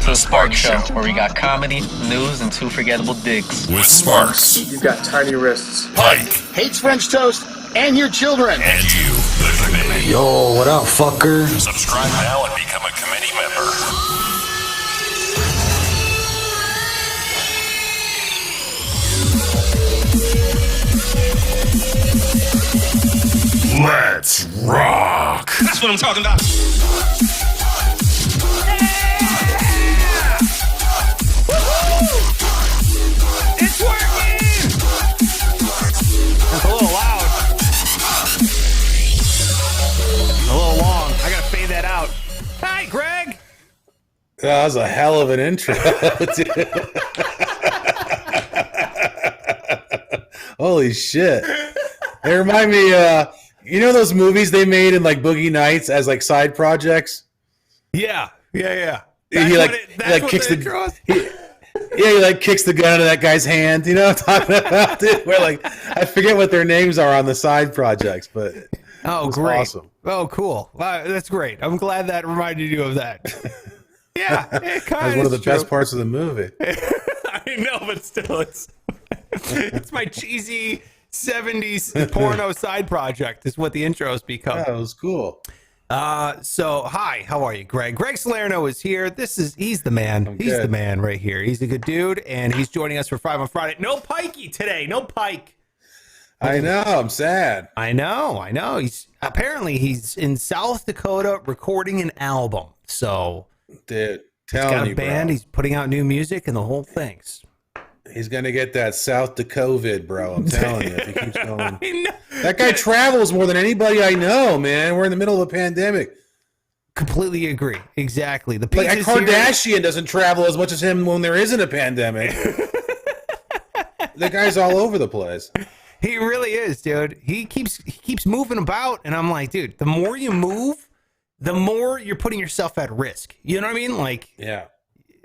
to the Spark Show, where we got comedy, news, and two forgettable digs. With Sparks. You've got tiny wrists. Pike. Hates French toast and your children. And you, the committee. Yo, what up, fucker? Subscribe now and become a committee member. Let's rock. That's what I'm talking about. It's working! That's a little loud. A little long. I gotta fade that out. Hi, Greg. That was a hell of an intro, dude. Holy shit. They remind me, you know those movies they made in like Boogie Nights as like side projects? Yeah. He kicks the gun out of that guy's hand. You know what I'm talking about, dude? Where like I forget what their names are on the side projects, but Oh, great. Awesome. Oh, cool. Wow, that's great. I'm glad that reminded you of that. Yeah, it kind That's one of the best parts of the movie. I know, but still, it's my cheesy 70s porno side project is what the intros become. Yeah, it was cool. So hi, how are you, Greg? Greg Salerno is here. He's the man. He's the man right here. He's a good dude, and he's joining us for 5 on Friday. No Pikey today. No Pike. I know. I'm sad. I know. He's in South Dakota recording an album. So, Dude, he's got a band. Bro. He's putting out new music and the whole things. He's gonna get that South Dakota, bro. I'm telling you, if he keeps going. I know. That guy travels more than anybody I know, man. We're in the middle of a pandemic. Completely agree. Exactly. The like Kardashian doesn't travel as much as him when there isn't a pandemic. The guy's all over the place. He really is, dude. He keeps moving about, and I'm like, dude, the more you move, the more you're putting yourself at risk. You know what I mean? Like, yeah.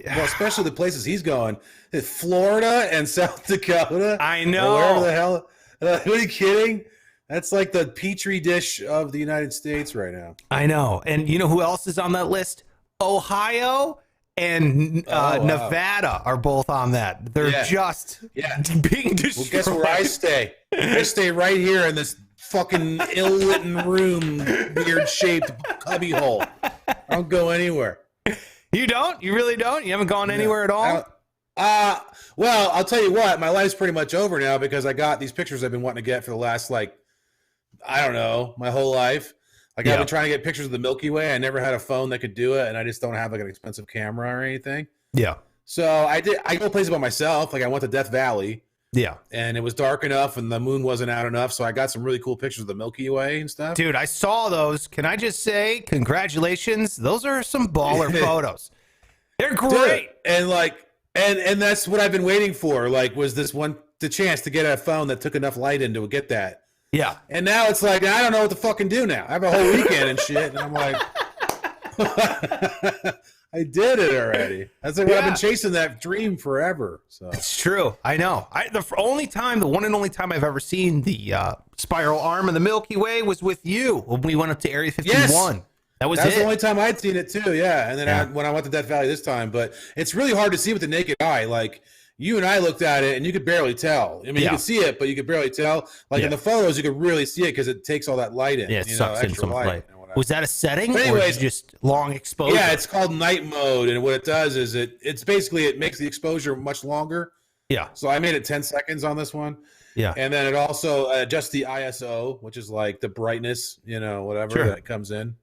Well, especially the places he's going, Florida and South Dakota. I know. Wherever the hell? Are you kidding? That's like the petri dish of the United States right now. I know. And you know who else is on that list? Ohio and Nevada are both on that. They're just being destroyed. Well, guess where I stay? I stay right here in this fucking ill-lit room, weird-shaped cubby hole. I don't go anywhere. You don't? You really don't? You haven't gone anywhere at all? Well, I'll tell you what. My life's pretty much over now because I got these pictures I've been wanting to get for the last, I don't know, my whole life. I've been trying to get pictures of the Milky Way. I never had a phone that could do it, and I just don't have an expensive camera or anything. Yeah. So I go places by myself. Like I went to Death Valley. Yeah. And it was dark enough and the moon wasn't out enough, so I got some really cool pictures of the Milky Way and stuff. Dude, I saw those. Can I just say congratulations? Those are some baller photos. They're great. Dude, and that's what I've been waiting for. Was this the chance to get a phone that took enough light in to get that. Yeah. And now it's like I don't know what to fucking do now. I have a whole weekend and shit, and I'm like I did it already. That's what I've been chasing that dream forever. So it's true. I know. The one and only time I've ever seen the spiral arm of the Milky Way was with you when we went up to Area 51. Yes. That was the only time I'd seen it too. Yeah. And then when I went to Death Valley this time, but it's really hard to see with the naked eye. Like you and I looked at it and you could barely tell. I mean, you could see it, but you could barely tell. In the photos, you could really see it because it takes all that light in. Yeah, it sucks in some light. Was that a setting? But anyways, or just long exposure? Yeah, it's called night mode, and what it does is it makes the exposure much longer. Yeah. So I made it 10 seconds on this one. Yeah. And then it also adjusts the ISO, which is like the brightness, whatever that comes in.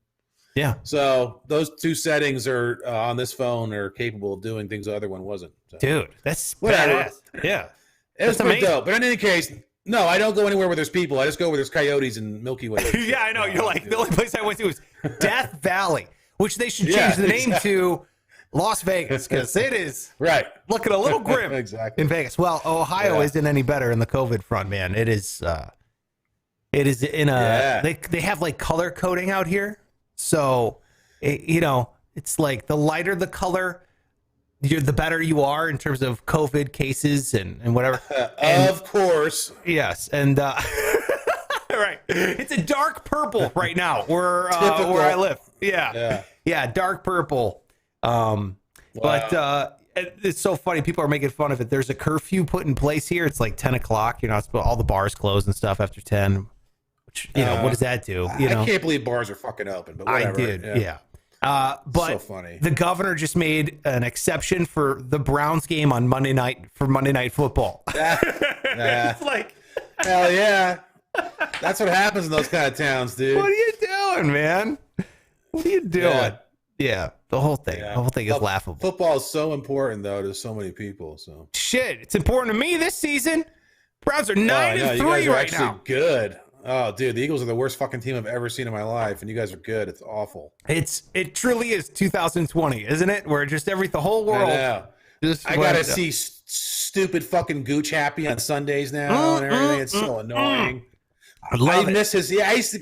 Yeah. So those two settings are on this phone are capable of doing things the other one wasn't. So. Dude, that's whatever. Badass. Yeah. It was pretty dope. But in any case, no, I don't go anywhere where there's people. I just go where there's coyotes and Milky Way. Yeah, I know. You're like, the only place I went to was Death Valley, which they should change the name to Las Vegas because it is looking a little grim in Vegas. Well, Ohio isn't any better in the COVID front, man. It is in a they have like color coding out here. So, it's like the lighter the color, the better you are in terms of COVID cases and whatever. Of course. Yes. And, right. It's a dark purple right now where I live. Yeah. Yeah. Dark purple. But it's so funny. People are making fun of it. There's a curfew put in place here. It's like 10 o'clock. You know, it's all the bars close and stuff after 10. Which, you know, what does that do? You know, I can't believe bars are fucking open. But whatever. I did, yeah. But so funny. The governor just made an exception for the Browns game on Monday night for Monday Night Football. It's like, hell yeah. That's what happens in those kind of towns, dude. What are you doing, man? What are you doing? Yeah, the whole thing. The whole thing is laughable. Football is so important, though, to so many people. So shit, it's important to me this season. Browns are 9-3 right now. Good. Oh, dude, the Eagles are the worst fucking team I've ever seen in my life, and you guys are good. It's awful. It truly is 2020, isn't it? Where just the whole world. I gotta see stupid fucking Gooch Happy on Sundays now and everything. It's so annoying. I miss his. Yeah, I used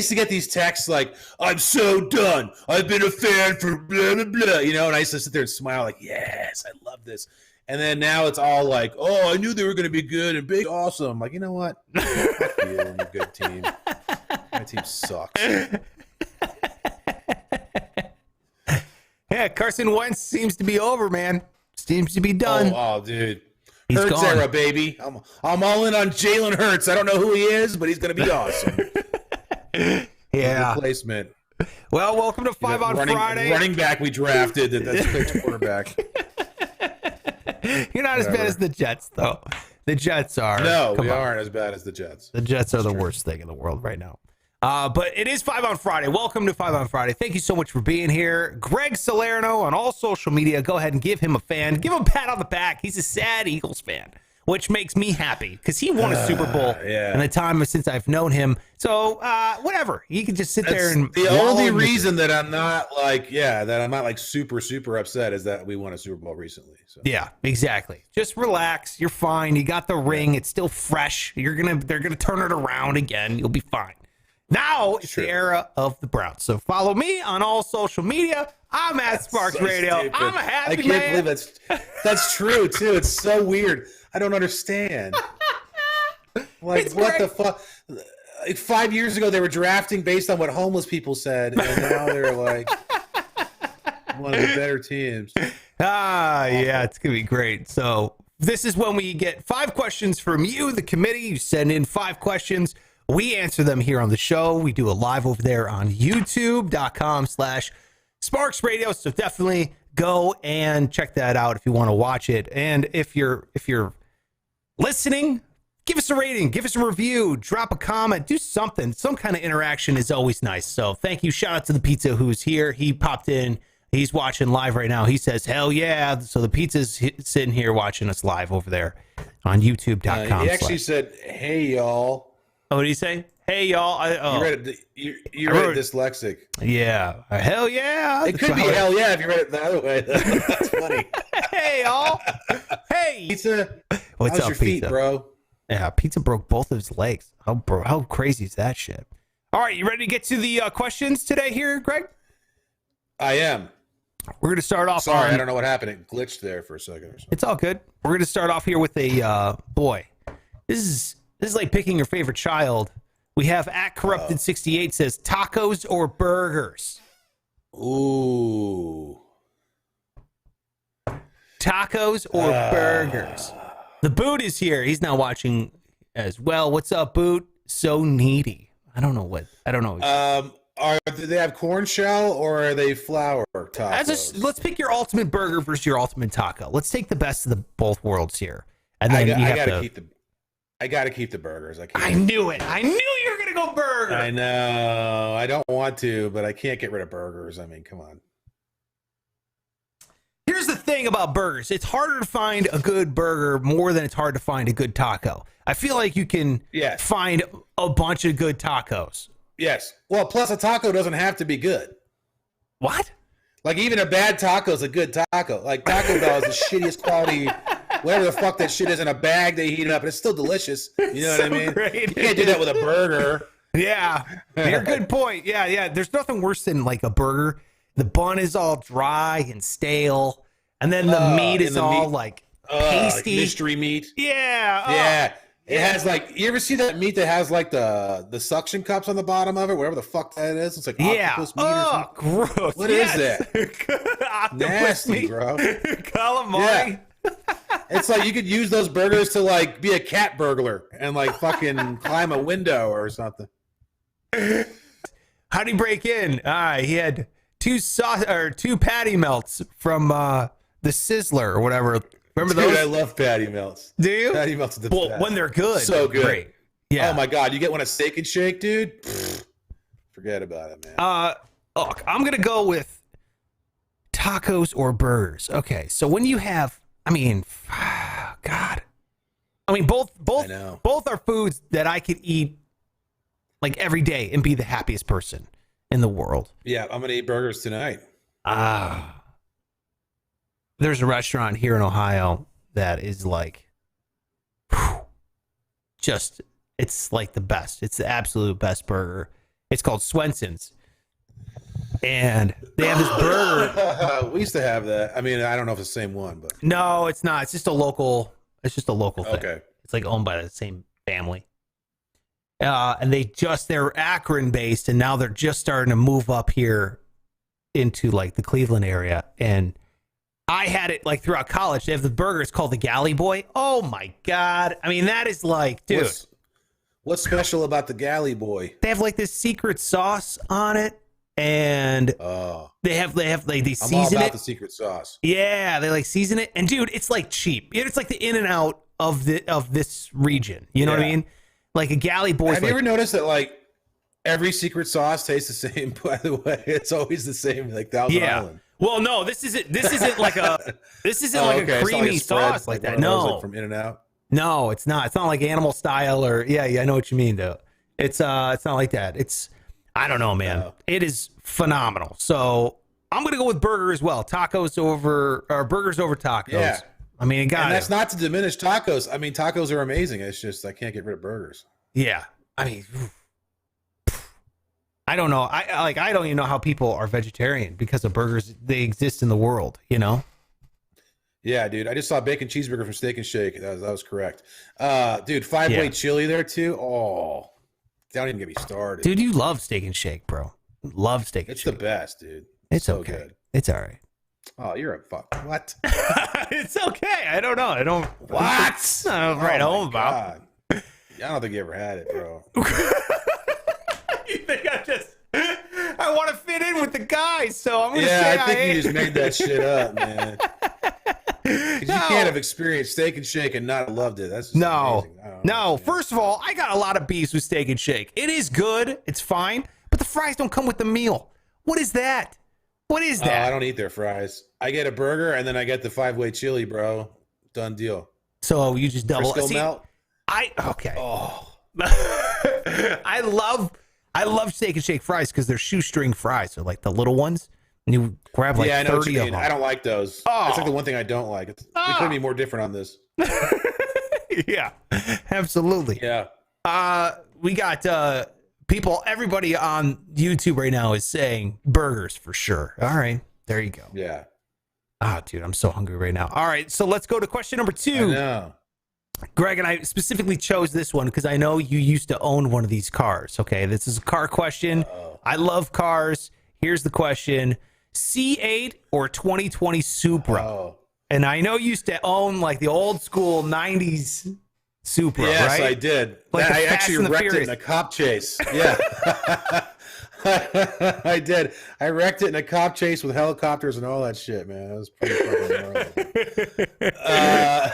to get these texts like, "I'm so done. I've been a fan for blah blah blah," you know, and I used to sit there and smile like, "Yes, I love this." And then now it's all like, "Oh, I knew they were going to be good and big, awesome." Like, you know what? Fuck you and your good team. My team sucks. Yeah, Carson Wentz seems to be over, man. Seems to be done. Oh, dude. He's Hurts gone. era, baby. I'm all in on Jalen Hurts. I don't know who he is, but he's going to be awesome. Yeah. Replacement. Well, welcome to Five on Friday. Running back we drafted. That's the quarterback. You're not as bad as the Jets, though. The Jets are. No, we aren't as bad as the Jets. The Jets are the worst thing in the world right now. But it is Five on Friday. Welcome to Five on Friday. Thank you so much for being here. Greg Salerno on all social media. Go ahead and give him a fan. Give him a pat on the back. He's a sad Eagles fan, which makes me happy because he won a Super Bowl in the time since I've known him. So whatever. He can just sit there and. The only reason that I'm not like super upset is that we won a Super Bowl recently. So. Yeah, exactly. Just relax. You're fine. You got the ring. It's still fresh. They're gonna turn it around again. You'll be fine. Now it's the era of the Browns. So follow me on all social media. I'm at Sparks Radio. Stupid. I'm a happy man. I can't believe that's true too. It's so weird. I don't understand. Like It's what great. the fuck? Like 5 years ago they were drafting based on what homeless people said, and now they're like one of the better teams. Yeah, it's gonna be great. So this is when we get 5 questions from you, the committee. You send in 5 questions. We answer them here on the show. We do it live over there on youtube.com/Sparks Radio. So definitely go and check that out if you want to watch it. And if you're listening, give us a rating, give us a review, drop a comment, do something. Some kind of interaction is always nice. So thank you. Shout out to the pizza who's here. He popped in. He's watching live right now. He says, hell yeah. So the pizza's sitting here watching us live over there on youtube.com. He actually said, hey, y'all. Oh, what did he say? Hey, y'all. You read it. You read it dyslexic. Yeah. Hell yeah. It could be hell yeah if you read it the other way. That's funny. Hey, y'all. Hey. Pizza. What's how's up, your feet, Pizza? bro? Yeah, Pizza broke both of his legs. How crazy is that shit? All right, you ready to get to the questions today here, Greg? I am. We're going to start off. Sorry, I don't know what happened. It glitched there for a second or something. It's all good. We're going to start off here with a boy. This is like picking your favorite child. We have at Corrupted68 says tacos or burgers. Ooh. Tacos or burgers. The Boot is here. He's now watching as well. What's up, Boot? So needy. I don't know. Do they have corn shell or are they flour tacos? Let's pick your ultimate burger versus your ultimate taco. Let's take the best of both worlds here. And then I gotta keep the burgers. I knew it. I knew you were gonna go burger. I know. I don't want to, but I can't get rid of burgers. I mean, come on. Here's the thing about burgers. It's harder to find a good burger more than it's hard to find a good taco. I feel like you can find a bunch of good tacos. Yes. Well, plus a taco doesn't have to be good. What? Like even a bad taco is a good taco. Like Taco Bell is the shittiest quality, whatever the fuck that shit is in a bag, they heat it up, and it's still delicious. You know what I mean? Great. You can't do that with a burger. Yeah. You're a good point. Yeah. There's nothing worse than like a burger. The bun is all dry and stale, and then the meat is all like pasty. Like mystery meat. Yeah. Yeah. It has like, you ever see that meat that has like the suction cups on the bottom of it, whatever the fuck that is? It's like octopus meat or something. Gross. What is that? Octopus Nasty, meat. bro. Calamari. Yeah. It's like you could use those burgers to like be a cat burglar and like fucking climb a window or something. How'd he break in? He had two patty melts from the Sizzler or whatever. Remember Dude, those? I love patty melts. Do you? Patty melts are the best. When they're good. So they're good. Great. Yeah. Oh my God. You get one at Steak and Shake, dude? Pfft, forget about it, man. Look, I'm going to go with tacos or burgers. Okay. So when you have, God. Both are foods that I could eat like every day and be the happiest person in the world. Yeah, I'm going to eat burgers tonight. There's a restaurant here in Ohio that is like, it's like the best. It's the absolute best burger. It's called Swenson's. And they have this burger. We used to have that. I mean, I don't know if it's the same one, but No, it's not. It's just a local thing. okay. It's like owned by the same family. And they're Akron based, and now they're just starting to move up here into like the Cleveland area. And I had it like throughout college. They have the burger. It's called the Galley Boy. Oh my God. I mean, that is like, dude. What's special about the Galley Boy? They have like this secret sauce on it. And they season I'm all about it. the secret sauce. Yeah, they like season it. And dude, it's like cheap. It's like the in and out of this region. You know what I mean? Like a Galley Boy. Have you ever noticed that like every secret sauce tastes the same? By the way, it's always the same. Like Thousand Island. Well, no, this isn't like a a creamy sauce like that. No, like from In and Out. No, it's not. It's not like animal style or yeah. I know what you mean though. It's not like that. I don't know, man. It is phenomenal. So I'm gonna go with burger as well. Burgers over tacos. Yeah. I mean, that's not to diminish tacos. I mean, tacos are amazing. It's just I can't get rid of burgers. Yeah. I mean, I don't know. I don't even know how people are vegetarian because of burgers. They exist in the world, you know? Yeah, dude. I just saw bacon cheeseburger from Steak and Shake. That was correct. Dude, 5-way chili there too. Oh, don't even get me started. Dude, you love Steak and Shake, bro. Love Steak and Shake. It's the best, dude. It's so okay. Good. It's all right. Oh, you're a fuck. What? It's okay. I don't know. I don't. What? I'm right home about. I don't think you ever had it, bro. You think I want to fit in with the guys, so I'm going to say I think you just made that shit up, man. Because you can't have experienced Steak and Shake and not loved it. That's just amazing. No. First of all, I got a lot of beefs with Steak and Shake. It is good. It's fine. But the fries don't come with the meal. What is that? What is that? I don't eat their fries. I get a burger and then I get the 5-way chili, bro. Done deal. So you just double. Crisco melt? Okay. Oh. I love Steak and Shake fries because they're shoestring fries. They're like the little ones. And you grab like 30 of them. I don't like those. That's like the one thing I don't like. We could be more different on this. Yeah, absolutely. Yeah. We got everybody on YouTube right now is saying burgers for sure. All right, there you go. Yeah. Dude, I'm so hungry right now. All right, so let's go to question number 2. I know. Greg and I specifically chose this one because I know you used to own one of these cars. Okay, this is a car question. I love cars. Here's the question. C8 or 2020 Supra? And I know you used to own like the old school 90s Supra, yes, right? Yes, I did. Like I actually wrecked it in a cop chase. Yeah. I did. I wrecked it in a cop chase with helicopters and all that shit, man. That was pretty fucking gnarly.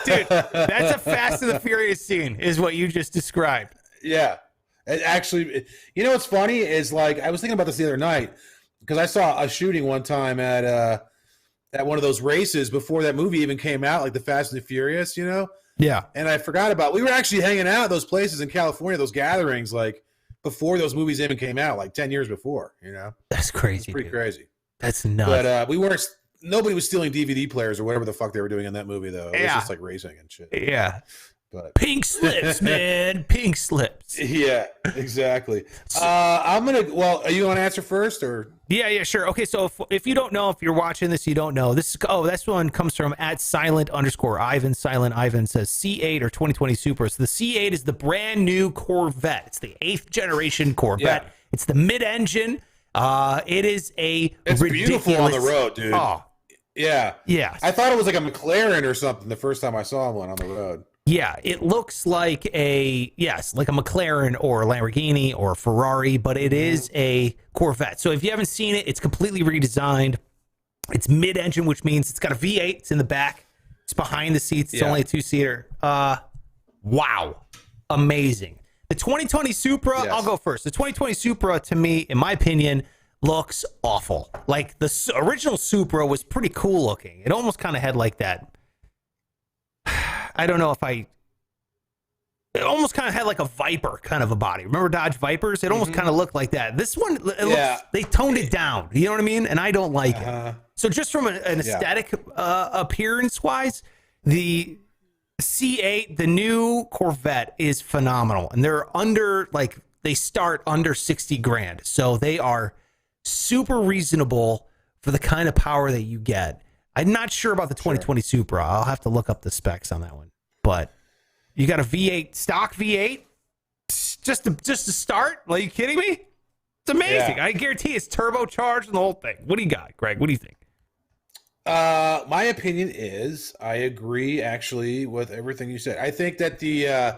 Dude, that's a Fast and the Furious scene, is what you just described. Yeah. It actually, you know what's funny is like I was thinking about this the other night because I saw a shooting one time at one of those races before that movie even came out, like the Fast and the Furious, you know? Yeah. And I forgot about. We were actually hanging out at those places in California, those gatherings, like before those movies even came out, like 10 years before, you know? That's crazy. It's pretty crazy. That's nuts. But we weren't. Nobody was stealing DVD players or whatever the fuck they were doing in that movie, though. It was just like racing and shit. Yeah. But pink slips, man, pink slips. Yeah, exactly. I'm gonna. Well, are you going to answer first, or? Yeah, sure. Okay, so if you don't know, if you're watching this, you don't know. This one comes from @silent_Ivan. Silent Ivan says C8 or 2020 Supra. So the C8 is the brand new Corvette. It's the 8th generation Corvette. Yeah. It's the mid-engine. It is It's beautiful on the road, dude. Oh, yeah. I thought it was like a McLaren or something the first time I saw one on the road. Yeah, it looks like like a McLaren or a Lamborghini or a Ferrari, but it is a Corvette. So if you haven't seen it, it's completely redesigned. It's mid-engine, which means it's got a V8. It's in the back. It's behind the seats. It's only a two-seater. Wow. Amazing. The 2020 Supra, I'll go first. The 2020 Supra, to me, in my opinion, looks awful. Like, the original Supra was pretty cool looking. It almost kind of had like that. I don't know if it almost kind of had like a Viper kind of a body. Remember Dodge Vipers? It almost kind of looked like that. This one, they toned it down. You know what I mean? And I don't like it. So just from an aesthetic appearance wise, the C8, the new Corvette, is phenomenal. And they're they start under 60 grand. So they are super reasonable for the kind of power that you get. I'm not sure about the 2020 Supra. I'll have to look up the specs on that one. But you got a V8, stock V8, just to start? Are you kidding me? It's amazing. Yeah. I guarantee it's turbocharged and the whole thing. What do you got, Greg? What do you think? My opinion is I agree actually with everything you said. I think that the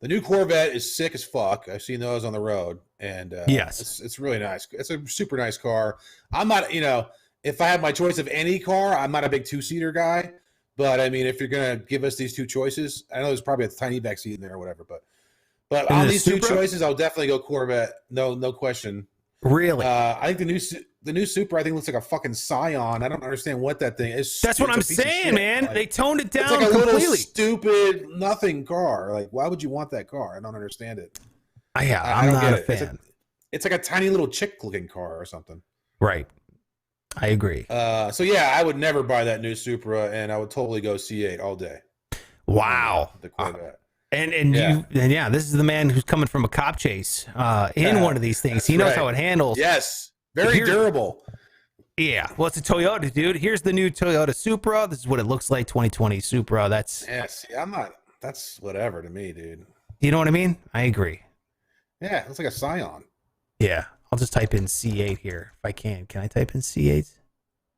new Corvette is sick as fuck. I've seen those on the road, and it's really nice. It's a super nice car. I'm not, if I had my choice of any car, I'm not a big two-seater guy. But I mean, if you're gonna give us these two choices, I know there's probably a tiny back seat in there or whatever, but on these two choices, I'll definitely go Corvette. No question. Really? I think the new Supra, I think, looks like a fucking Scion. I don't understand what that thing is. That's what I'm saying, man. They toned it down. It's like a completely. little stupid nothing car. Like, why would you want that car? I don't understand it. I'm not a fan. It's like a tiny little chick-looking car or something. Right. I agree. So yeah, I would never buy that new Supra, and I would totally go C8 all day. Wow. The Corvette. This is the man who's coming from a cop chase in one of these things. He knows how it handles. Yes. Very durable. Yeah. Well, it's a Toyota, dude. Here's the new Toyota Supra. This is what it looks like, 2020 Supra. That's whatever to me, dude. You know what I mean? I agree. Yeah, it looks like a Scion. Yeah. I'll just type in C8 here if I can. Can I type in C8?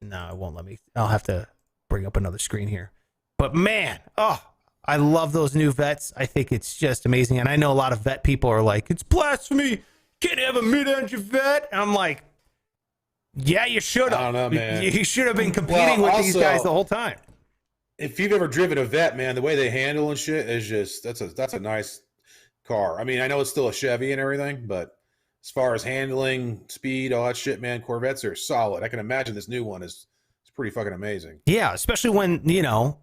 No, it won't let me. I'll have to bring up another screen here. But man, I love those new Vets. I think it's just amazing. And I know a lot of Vet people are like, it's blasphemy. Can't have a mid-engine Vet. And I'm like, yeah, you should have. I don't know, man. You should have been competing with these guys the whole time. If you've ever driven a Vet, man, the way they handle and shit is just that's a nice car. I mean, I know it's still a Chevy and everything, but as far as handling, speed, all that shit, man, Corvettes are solid. I can imagine this new one is pretty fucking amazing. Yeah, especially when, the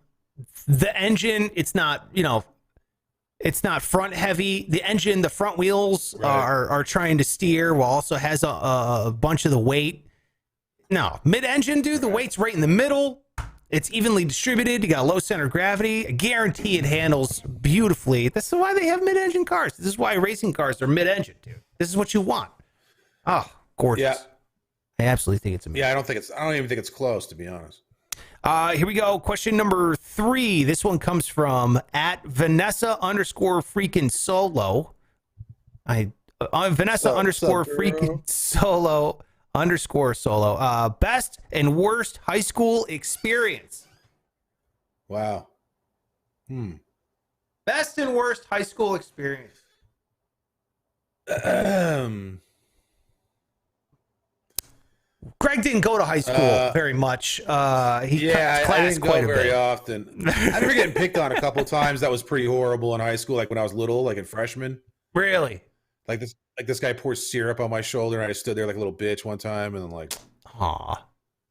engine, it's not front heavy. The engine, the front wheels are trying to steer while also has a bunch of the weight. No, mid-engine, dude, the weight's right in the middle. It's evenly distributed. You got low center of gravity. I guarantee it handles beautifully. This is why they have mid-engine cars. This is why racing cars are mid-engine, dude. This is what you want. Oh, gorgeous. Yeah. I absolutely think it's amazing. Yeah, I don't even think it's close, to be honest. Here we go. Question number 3. This one comes from @Vanessa_freaking solo. Vanessa_freaking solo_solo. Best and worst high school experience. Wow. Best and worst high school experience. Greg didn't go to high school very much. I didn't go very often. I remember getting picked on a couple times. That was pretty horrible in high school, like when I was little, like in freshman. Really? Like this guy poured syrup on my shoulder, and I stood there like a little bitch one time, and then like, there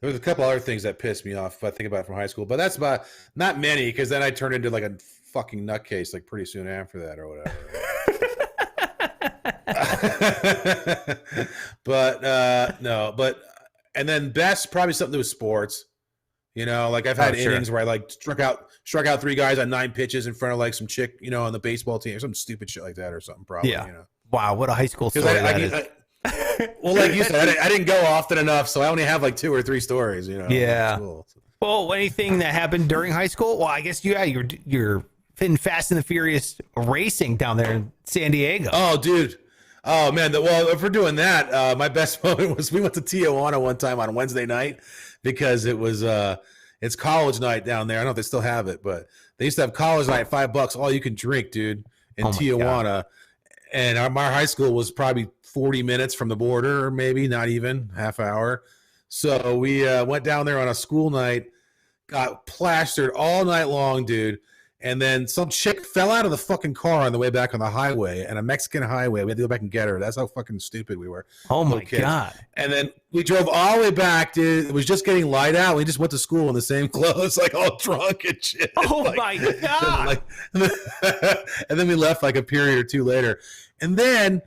was a couple other things that pissed me off if I think about it from high school, but that's about not many, because then I turned into like a fucking nutcase like pretty soon after that or whatever. And then best, probably something to do with sports. You know, like I've had innings where I like struck out 3 guys on 9 pitches in front of like some chick, you know, on the baseball team or some stupid shit like that or something. Probably. Yeah. You know. Wow, what a high school story that is. Well, like you said, I didn't go often enough, so I only have like 2 or 3 stories. You know. Yeah. Well, anything that happened during high school? Well, I guess you're in Fast and the Furious racing down there in San Diego. Oh, dude. Oh man. Well, if we're doing that, my best moment was we went to Tijuana one time on Wednesday night because it was it's college night down there. I don't know if they still have it, but they used to have college night, $5, all you can drink, dude, in Tijuana. God. And our high school was probably 40 minutes from the border, or maybe not even half hour. So we went down there on a school night, got plastered all night long, dude. And then some chick fell out of the fucking car on the way back on the highway, and a Mexican highway. We had to go back and get her. That's how fucking stupid we were. Oh, my God. And then we drove all the way back, dude. It was just getting light out. We just went to school in the same clothes, like all drunk and shit. Oh, like, my God. And then we left like a period or 2 later. And then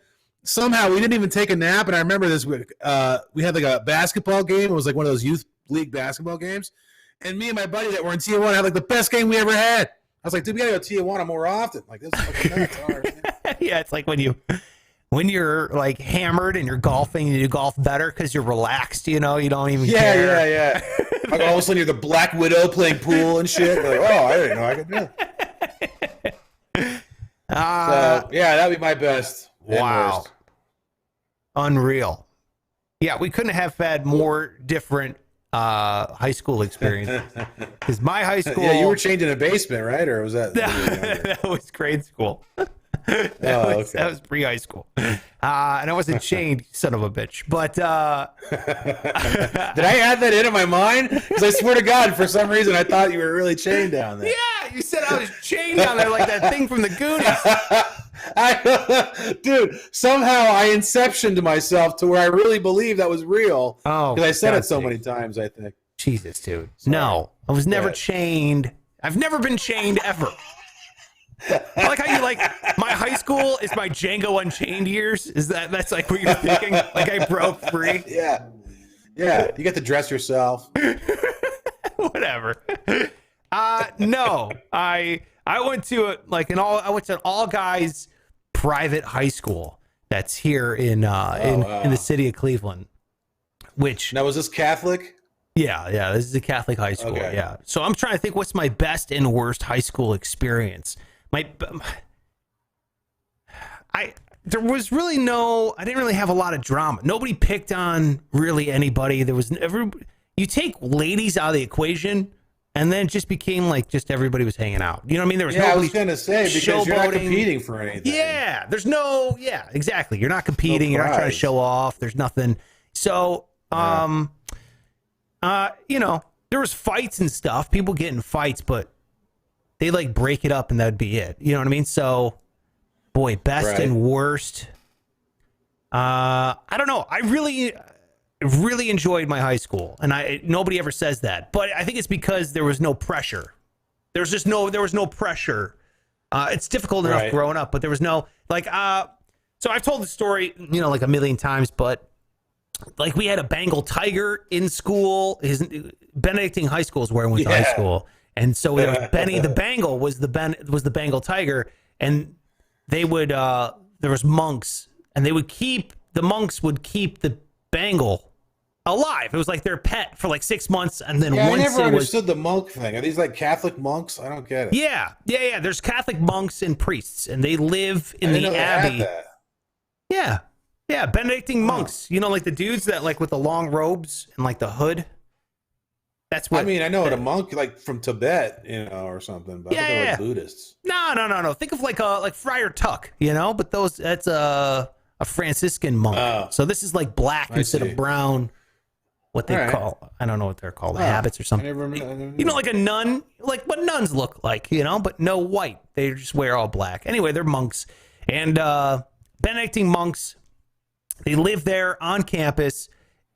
somehow we didn't even take a nap. And I remember this. We had like a basketball game. It was like one of those youth league basketball games. And me and my buddy that were in Tijuana had like the best game we ever had. I was like, dude, we gotta go to Tijuana more often. Like, this is fucking nuts. All right, yeah, it's like when you're like hammered and you're golfing and you golf better because you're relaxed, you know, you don't even care. Yeah. Like all of a sudden you're the Black Widow playing pool and shit. You're like, oh, I didn't know I could do it. So yeah, that'd be my best. Wow. Unreal. Yeah, we couldn't have had more different high school experience because my high school. Yeah, you were chained in a basement, right? Or was that? that was grade school. That was pre-high school, and I wasn't chained, son of a bitch. But did I add that into my mind? Because I swear to God, for some reason, I thought you were really chained down there. Yeah, you said I was chained down there like that thing from the Goonies. Dude, somehow I inceptioned myself to where I really believe that was real. Oh, because I said it so many times. I think. Jesus, dude. Sorry. No, I was never chained. I've never been chained ever. I like how you like my high school is my Django Unchained years. That's like what you're thinking? Like I broke free? Yeah. You get to dress yourself. Whatever. No, I went to I went to an all guys private high school that's here in the city of Cleveland. Which now was this Catholic? Yeah. This is a Catholic high school. Okay. Yeah. So I'm trying to think what's my best and worst high school experience. There was really I didn't really have a lot of drama. Nobody picked on really anybody. You take ladies out of the equation, and then it just became like just everybody was hanging out. You know what I mean? There was I was going to say, because you're not competing for anything. Yeah, exactly. You're not competing. You're not trying to show off. There's nothing. So, there was fights and stuff. People get in fights, but they like break it up and that'd be it. You know what I mean? So, boy, best and worst. I don't know. I really enjoyed my high school, and nobody ever says that, but I think it's because there was no pressure. There was no pressure. It's difficult enough growing up, but there was no so I've told the story, like a million times, but like we had a Bengal tiger in school. Benedictine High School is where I went to high school. And so there was Benny the Bengal was the Bengal tiger, and they would there was monks, and the monks would keep the Bengal alive. It was like their pet for like 6 months, and then once I never understood the monk thing. Are these like Catholic monks? I don't get it. Yeah. There's Catholic monks and priests, and they live in the abbey. Yeah, Benedictine monks. Like the dudes that like with the long robes and like the hood. That's what I know. A monk like from Tibet, or something. But I thought they were Buddhists. No. Think of like Friar Tuck, but that's a Franciscan monk. So this is like black instead of brown. What they call, I don't know what they're called, habits or something. I never like a nun, like what nuns look like, but no white. They just wear all black. Anyway, they're monks, and Benedictine monks. They live there on campus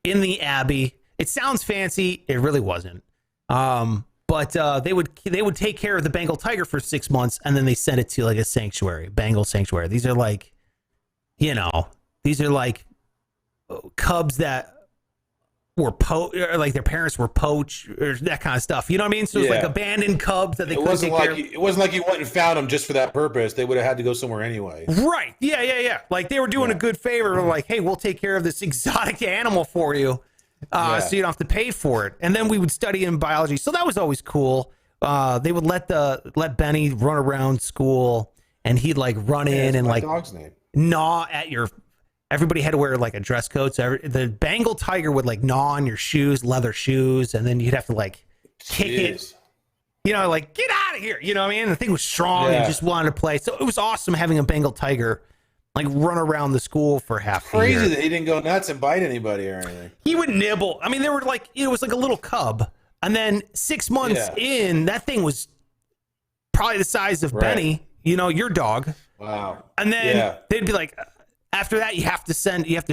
in the abbey. It sounds fancy. It really wasn't. But they would take care of the Bengal tiger for 6 months, and then they sent it to like a sanctuary, Bengal sanctuary. These are like, cubs that were like their parents were poached or that kind of stuff. You know what I mean? So it's like abandoned cubs that they couldn't take care of. It wasn't like you went and found them just for that purpose. They would have had to go somewhere anyway. Right. Yeah. Like they were doing a good favor. Like, hey, we'll take care of this exotic animal for you. So you don't have to pay for it. And then we would study in biology. So that was always cool. They would let Benny run around school and he'd like run in and like dog's name. Gnaw at everybody had to wear like a dress coat. So the Bengal tiger would like gnaw on your shoes, leather shoes. And then you'd have to like kick it, like get out of here. You know what I mean? The thing was strong and just wanted to play. So it was awesome having a Bengal tiger like run around the school for half the year. Crazy that he didn't go nuts and bite anybody or anything. He would nibble. I mean, they were like, it was like a little cub. And then 6 months in, that thing was probably the size of Benny, your dog. Wow. And then they'd be like, after that, you have to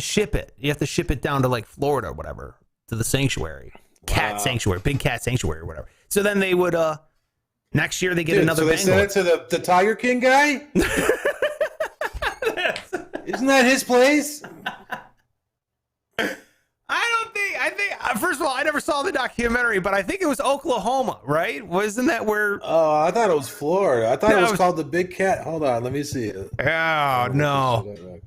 ship it. You have to ship it down to like Florida or whatever, to the sanctuary, sanctuary, big cat sanctuary or whatever. So then they would, next year they get another Bengal. So they sent it to the Tiger King guy? Isn't that his place? I think, first of all, I never saw the documentary, but I think it was Oklahoma, right? Wasn't that where? Oh, I thought it was Florida. I thought it was called the Big Cat. Hold on, let me see it. Oh, no.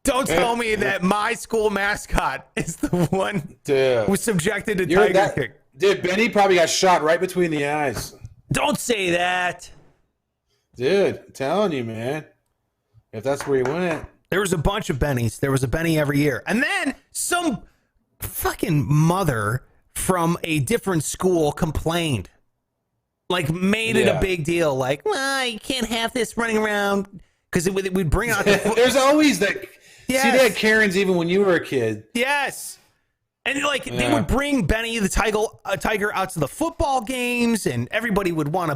Don't tell me that my school mascot is the one who was subjected to Tiger King. Dude, Benny probably got shot right between the eyes. Don't say that. Dude, I'm telling you, man. If that's where he went. There was a bunch of Bennies. There was a Benny every year. And then some fucking mother from a different school complained. Like, made it a big deal. Like, well, you can't have this running around. Because we'd bring out the... There's always that... Yes. See, they had Karens even when you were a kid. Yes. And, like, they would bring Benny the tiger out to the football games, and everybody would want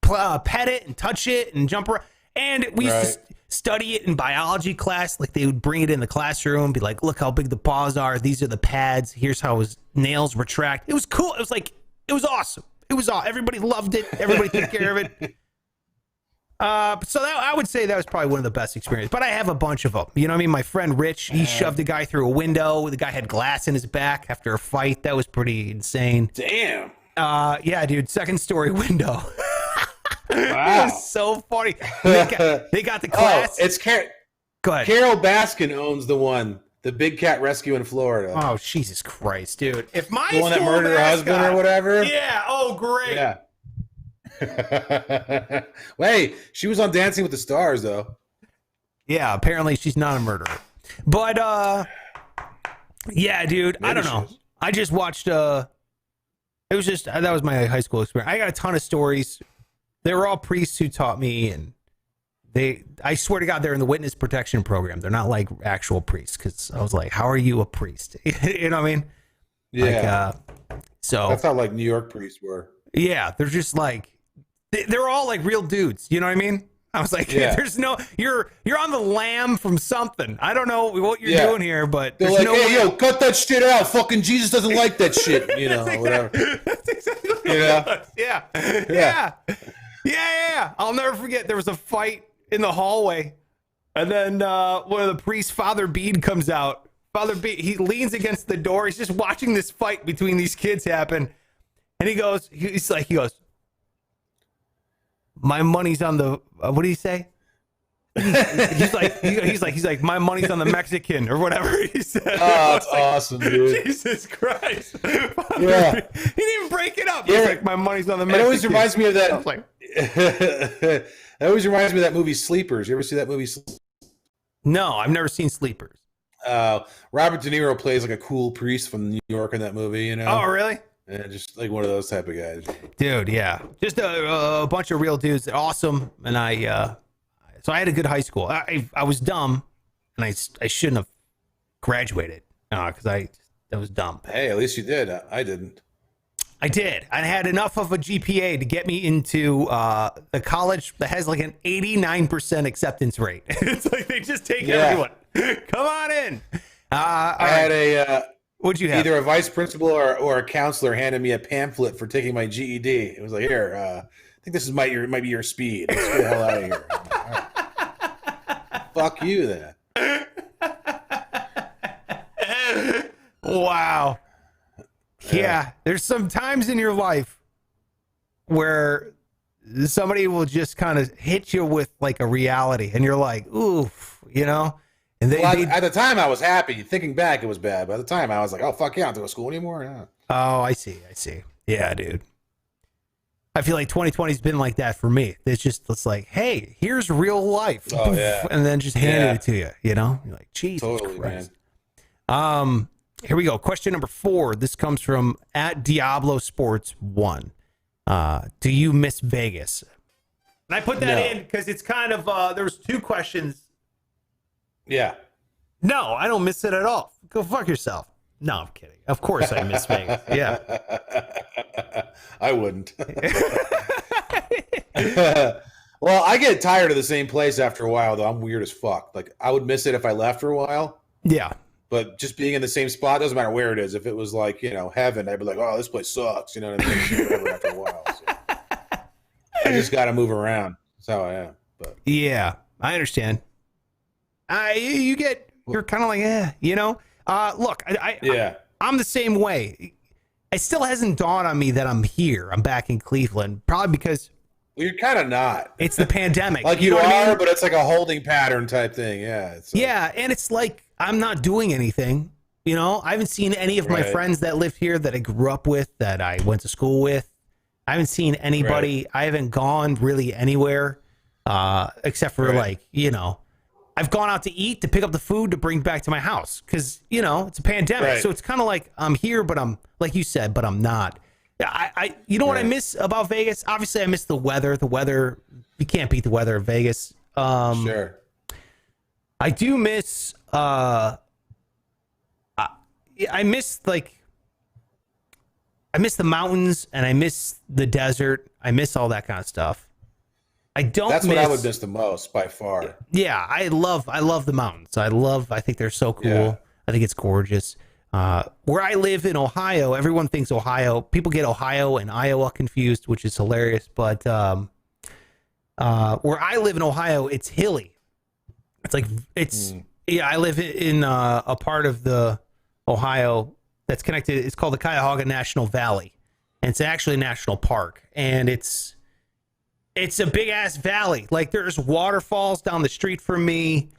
to pet it and touch it and jump around. And we used to study it in biology class. Like, they would bring it in the classroom, be like, look how big the paws are. These are the pads. Here's how his nails retract. It was cool. It was like, it was awesome. It was awesome. Everybody loved it. Everybody took care of it. So I would say that was probably one of the best experiences. But I have a bunch of them. You know what I mean? My friend Rich, he shoved a guy through a window. The guy had glass in his back after a fight. That was pretty insane. Damn. Yeah, dude. Second story window. Wow. It was so funny. They got the class. Oh, it's Go ahead. Carol Baskin owns the one. The Big Cat Rescue in Florida. Oh, Jesus Christ, dude. If my the one that murdered her husband or whatever? Yeah. Oh, great. Yeah. Wait, she was on Dancing with the Stars, though. Yeah, apparently she's not a murderer. But, yeah, dude, maybe I don't know. I just watched, that was my high school experience. I got a ton of stories. They were all priests who taught me, and I swear to God, they're in the witness protection program. They're not like actual priests, because I was like, how are you a priest? You know what I mean? Yeah. So I thought like New York priests were. Yeah, they're just like, they're all like real dudes. You know what I mean? I was like, there's no, you're on the lam from something. I don't know what you're doing here, but they're like, hey, yo, cut that shit out. Fucking Jesus doesn't like that shit. You know, whatever. That's exactly what it was. Yeah. I'll never forget. There was a fight in the hallway, and then one of the priests, Father Bede, comes out. Father Bede, he leans against the door. He's just watching this fight between these kids happen, and he goes, my money's on the what did he say? He's like my money's on the Mexican or whatever he said. Oh, that's awesome, dude. Jesus Christ. Yeah. He didn't even break it up. He's like, my money's on the Mexican. It always reminds me of that. I was like, it always reminds me of that movie Sleepers. You ever see that movie? No, I've never seen Sleepers. Robert De Niro plays like a cool priest from New York in that movie, you know? Oh, really? Yeah, just like one of those type of guys. Dude, yeah. Just a bunch of real dudes. Awesome. And so I had a good high school. I was dumb, and I shouldn't have graduated because that was dumb. Hey, at least you did. I didn't. I did. I had enough of a GPA to get me into the college that has like an 89% acceptance rate. It's like they just take everyone. Come on in. I had a... What'd you have? Either a vice principal or a counselor handed me a pamphlet for taking my GED. It was like, here, I think this might be your speed. Let's get the hell out of here. Right. Fuck you, then. Wow. Yeah. There's some times in your life where somebody will just kind of hit you with like a reality, and you're like, oof, you know? And at the time I was happy. Thinking back, it was bad. But at the time I was like, oh, fuck yeah, I don't have to go to school anymore. Yeah. Oh, I see. Yeah, dude. I feel like 2020's been like that for me. It's like, hey, here's real life. Oh, yeah. And then just handed it to you, you know? You're like, Jesus totally, Christ. Man. Here we go. Question number 4. This comes from @Diablo Sports 1. Do you miss Vegas? And I put that in because it's kind of there was 2 questions. Yeah. No, I don't miss it at all. Go fuck yourself. No, I'm kidding. Of course I miss Vegas. Yeah. I wouldn't. Well, I get tired of the same place after a while, though. I'm weird as fuck. Like, I would miss it if I left for a while. Yeah. But just being in the same spot, doesn't matter where it is. If it was like, heaven, I'd be like, oh, this place sucks. You know what I mean? Whatever after a while. So I just got to move around. That's how I am. But yeah, I understand. You're kind of like, look, I'm the same way. It still hasn't dawned on me that I'm here. I'm back in Cleveland, probably because you're kind of not. It's the pandemic. Like you are, but it's like a holding pattern type thing. Yeah. And it's like I'm not doing anything. I haven't seen any of my friends that live here that I grew up with, that I went to school with. I haven't seen anybody. Right. I haven't gone really anywhere except for I've gone out to eat, to pick up the food to bring back to my house because, it's a pandemic. Right. So it's kind of like I'm here, but I'm, like you said, but I'm not. What I miss about Vegas? Obviously, I miss the weather. The weather, you can't beat the weather of Vegas. Sure. I do miss, I miss the mountains, and I miss the desert. I miss all that kind of stuff. That's what I would miss the most by far. Yeah, I love the mountains. I think they're so cool. Yeah. I think it's gorgeous. Where I live in Ohio, everyone thinks people get Ohio and Iowa confused, which is hilarious. But where I live in Ohio, it's hilly. I live in a part of the Ohio that's connected. It's called the Cuyahoga National Valley. And it's actually a national park. And it's a big ass valley. Like there's waterfalls down the street from me.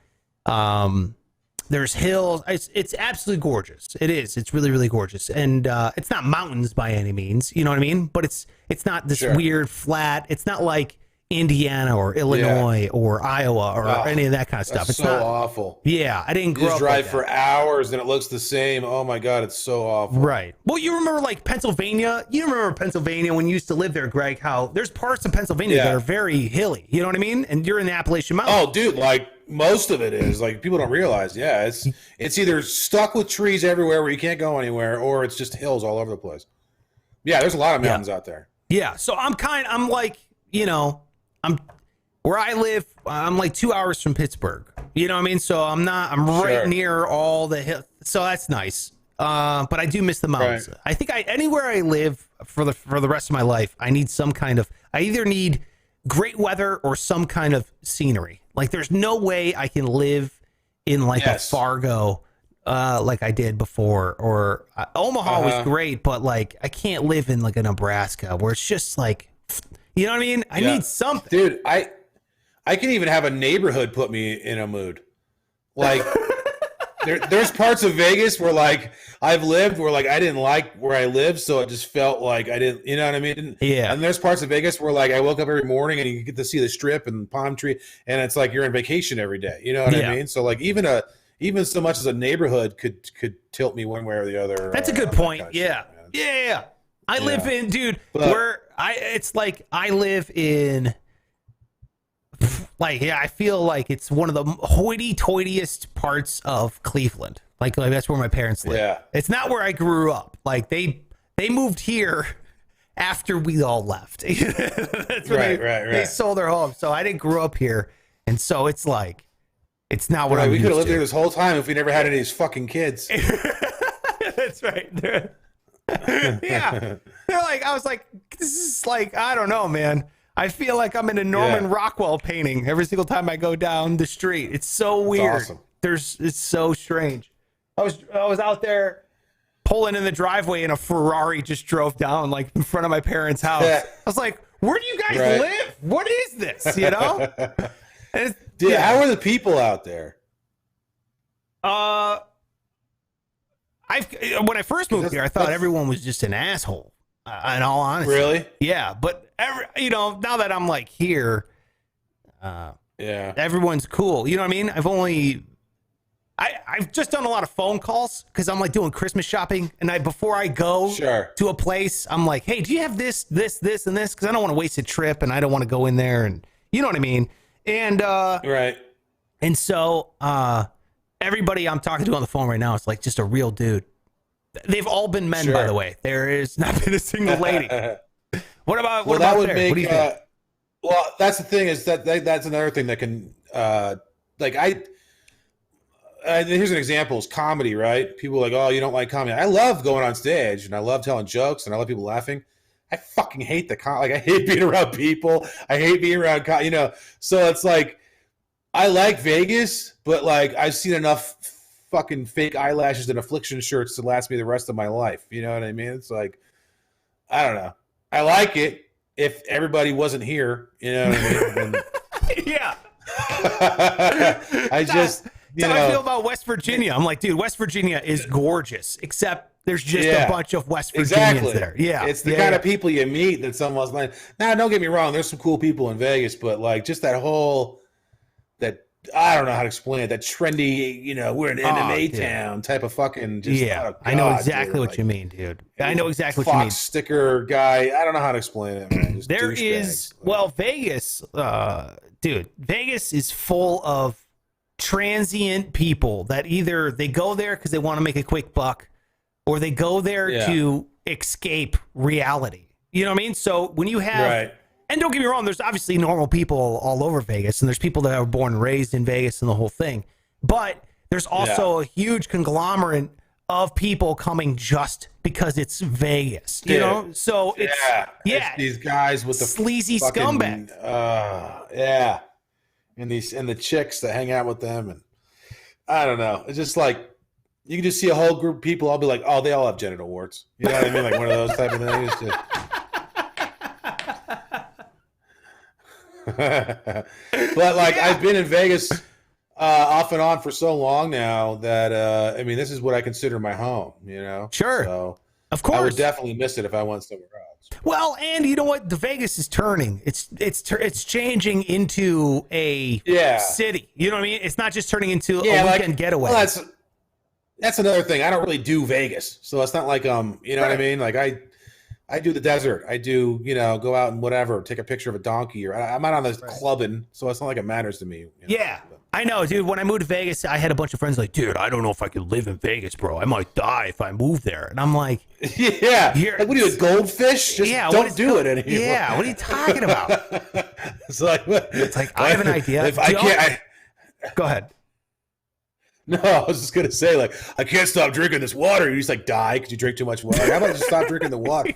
There's hills. It's absolutely gorgeous. It is. It's really, really gorgeous. And it's not mountains by any means. You know what I mean? But it's not this weird flat. It's not like Indiana or Illinois or Iowa or any of that kind of stuff. It's not awful. Yeah, I didn't grow up. You drive for hours and it looks the same. Oh my God, it's so awful. Right. Well, you remember like Pennsylvania? You remember Pennsylvania when you used to live there, Greg, how there's parts of Pennsylvania that are very hilly. You know what I mean? And you're in the Appalachian Mountains. Oh, dude, like most of it is. Like people don't realize. Yeah, it's either stuck with trees everywhere where you can't go anywhere, or it's just hills all over the place. Yeah, there's a lot of mountains out there. Yeah, so I'm like, where I live, I'm like 2 hours from Pittsburgh. You know what I mean? So I'm right near all the hills. So that's nice. But I do miss the mountains. Right. I think anywhere I live for the rest of my life, I need I either need great weather or some kind of scenery. Like there's no way I can live in a Fargo like I did before, or Omaha was great, but like I can't live in like a Nebraska where it's just like, you know what I mean? I need something. Dude, I can even have a neighborhood put me in a mood. Like there's parts of Vegas where like I've lived where like I didn't like where I lived, so it just felt like I didn't, you know what I mean? Yeah. And there's parts of Vegas where like I woke up every morning and you get to see the strip and palm tree, and it's like you're on vacation every day. You know what I mean? So like even so much as a neighborhood could tilt me one way or the other. That's a good point. Kind of stuff, yeah. I live in, dude, I live in, I feel like it's one of the hoity-toityest parts of Cleveland. Like that's where my parents live. Yeah. It's not where I grew up. Like they moved here after we all left. That's when they sold their home. So I didn't grow up here. And so it's like, it's not what we could have lived here this whole time if we never had any of these fucking kids. That's right. Yeah. I was like, this is like, I don't know, man. I feel like I'm in a Norman Rockwell painting every single time I go down the street. It's so weird. Awesome. It's so strange. I was out there pulling in the driveway and a Ferrari just drove down like in front of my parents' house. I was like, where do you guys live? What is this? You know? Dude, how are the people out there? When I first moved here, I thought everyone was just an asshole. In all honesty, really? Yeah, but now that I'm like here, everyone's cool. You know what I mean? I've just done a lot of phone calls because I'm like doing Christmas shopping, and before I go to a place, I'm like, hey, do you have this, and this? Because I don't want to waste a trip, and I don't want to go in there, and you know what I mean. And and so everybody I'm talking to on the phone right now is like just a real dude. They've all been men, by the way. There has not been a single lady. What about what about there? What do you think? Well, that's the thing is that's another thing that can here's an example: is comedy, right? People are like, oh, you don't like comedy. I love going on stage and I love telling jokes and I love people laughing. I fucking hate I hate being around people. I hate being around, so it's like I like Vegas, but like I've seen enough fucking fake eyelashes and affliction shirts to last me the rest of my life. You know what I mean? It's like, I don't know. I like it if everybody wasn't here. You know what I mean? Yeah. I just, That's how I feel about West Virginia. I'm like, dude, West Virginia is gorgeous, except there's just a bunch of West Virginians there. Yeah. It's the kind of people you meet that someone's like, now, don't get me wrong. There's some cool people in Vegas, but like just that whole, I don't know how to explain it. That trendy, we're an MMA town type of fucking. Just, I know exactly what you mean, dude. I know exactly what you mean. Fox sticker guy. I don't know how to explain it, man. Just there is, Vegas, dude. Vegas is full of transient people that either they go there because they want to make a quick buck, or they go there to escape reality. You know what I mean? So when you have. And don't get me wrong, there's obviously normal people all over Vegas, and there's people that are born and raised in Vegas and the whole thing. But there's also a huge conglomerate of people coming just because it's Vegas, you know? So it's these guys with the sleazy scumbags. And the chicks that hang out with them, and I don't know. It's just like you can just see a whole group of people. I'll be like, oh, they all have genital warts. You know what I mean? Like one of those type of things. Just, but like I've been in Vegas off and on for so long now that this is what I consider my home, Sure. So of course I would definitely miss it if I went somewhere else. Well, and you know what? The Vegas is turning. It's changing into a city. You know what I mean? It's not just turning into a weekend getaway. Well, that's another thing. I don't really do Vegas, so it's not like you know what I mean? Like I do the desert. I do, go out and whatever, take a picture of a donkey, or I'm out on the clubbing, so it's not like it matters to me. Yeah, I know, dude. When I moved to Vegas, I had a bunch of friends like, dude, I don't know if I could live in Vegas, bro. I might die if I move there. And I'm like, like, what are you, a goldfish? Just don't do it anymore. Yeah, what are you talking about? It's like I have an idea. If I can't, go ahead. No, I was just gonna say, like, I can't stop drinking this water. You just like die because you drink too much water. How about just stop drinking the water?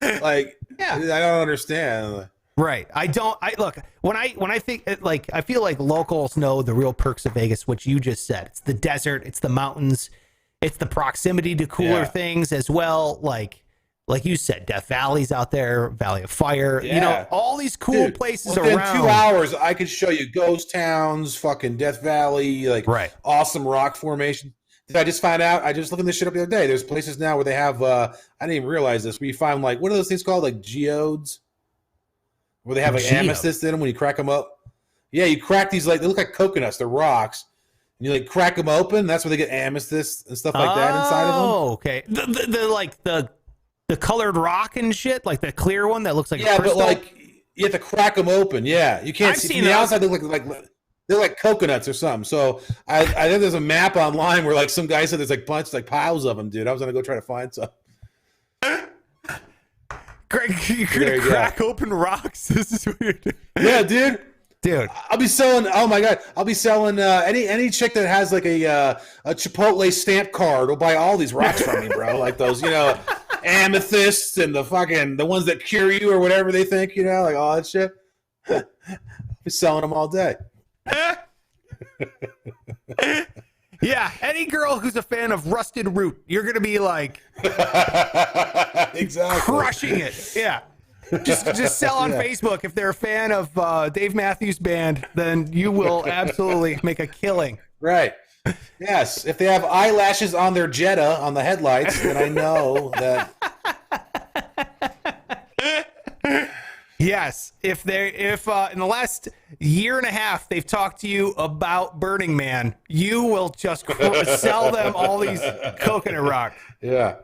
I don't understand. Right. Look, when I think I feel like locals know the real perks of Vegas, which you just said. It's the desert, it's the mountains, it's the proximity to cooler things as well. Like you said, Death Valley's out there, Valley of Fire, all these cool places within around. 2 hours, I could show you ghost towns, fucking Death Valley, awesome rock formation. Did I just find out? I just looked this shit up the other day. There's places now where they have, I didn't even realize this, where you find what are those things called? Like geodes? Where they have amethyst in them when you crack them up. Yeah, you crack these, they look like coconuts. They're rocks. And you crack them open. That's where they get amethyst and stuff like that inside of them. Oh, okay. The colored rock and shit, like the clear one that looks like crystal? But you have to crack them open. Yeah, you can't see from the outside. They look they're like coconuts or something. So I think there's a map online where some guy said there's piles of them, dude. I was gonna go try to find some. Greg, you're gonna crack open rocks. This is weird. Yeah, dude. I'll be selling. Oh my god, I'll be selling any chick that has a Chipotle stamp card will buy all these rocks from me, bro. Like those, amethysts and the ones that cure you or whatever they think, all that shit. I'll be selling them all day. Yeah, any girl who's a fan of Rusted Root, you're gonna be like exactly crushing it. Yeah. Just sell on Facebook. If they're a fan of Dave Matthews Band, then you will absolutely make a killing. Right. Yes. If they have eyelashes on their Jetta on the headlights, then I know that. Yes. If in the last year and a half they've talked to you about Burning Man, you will just sell them all these coconut rocks. Yeah.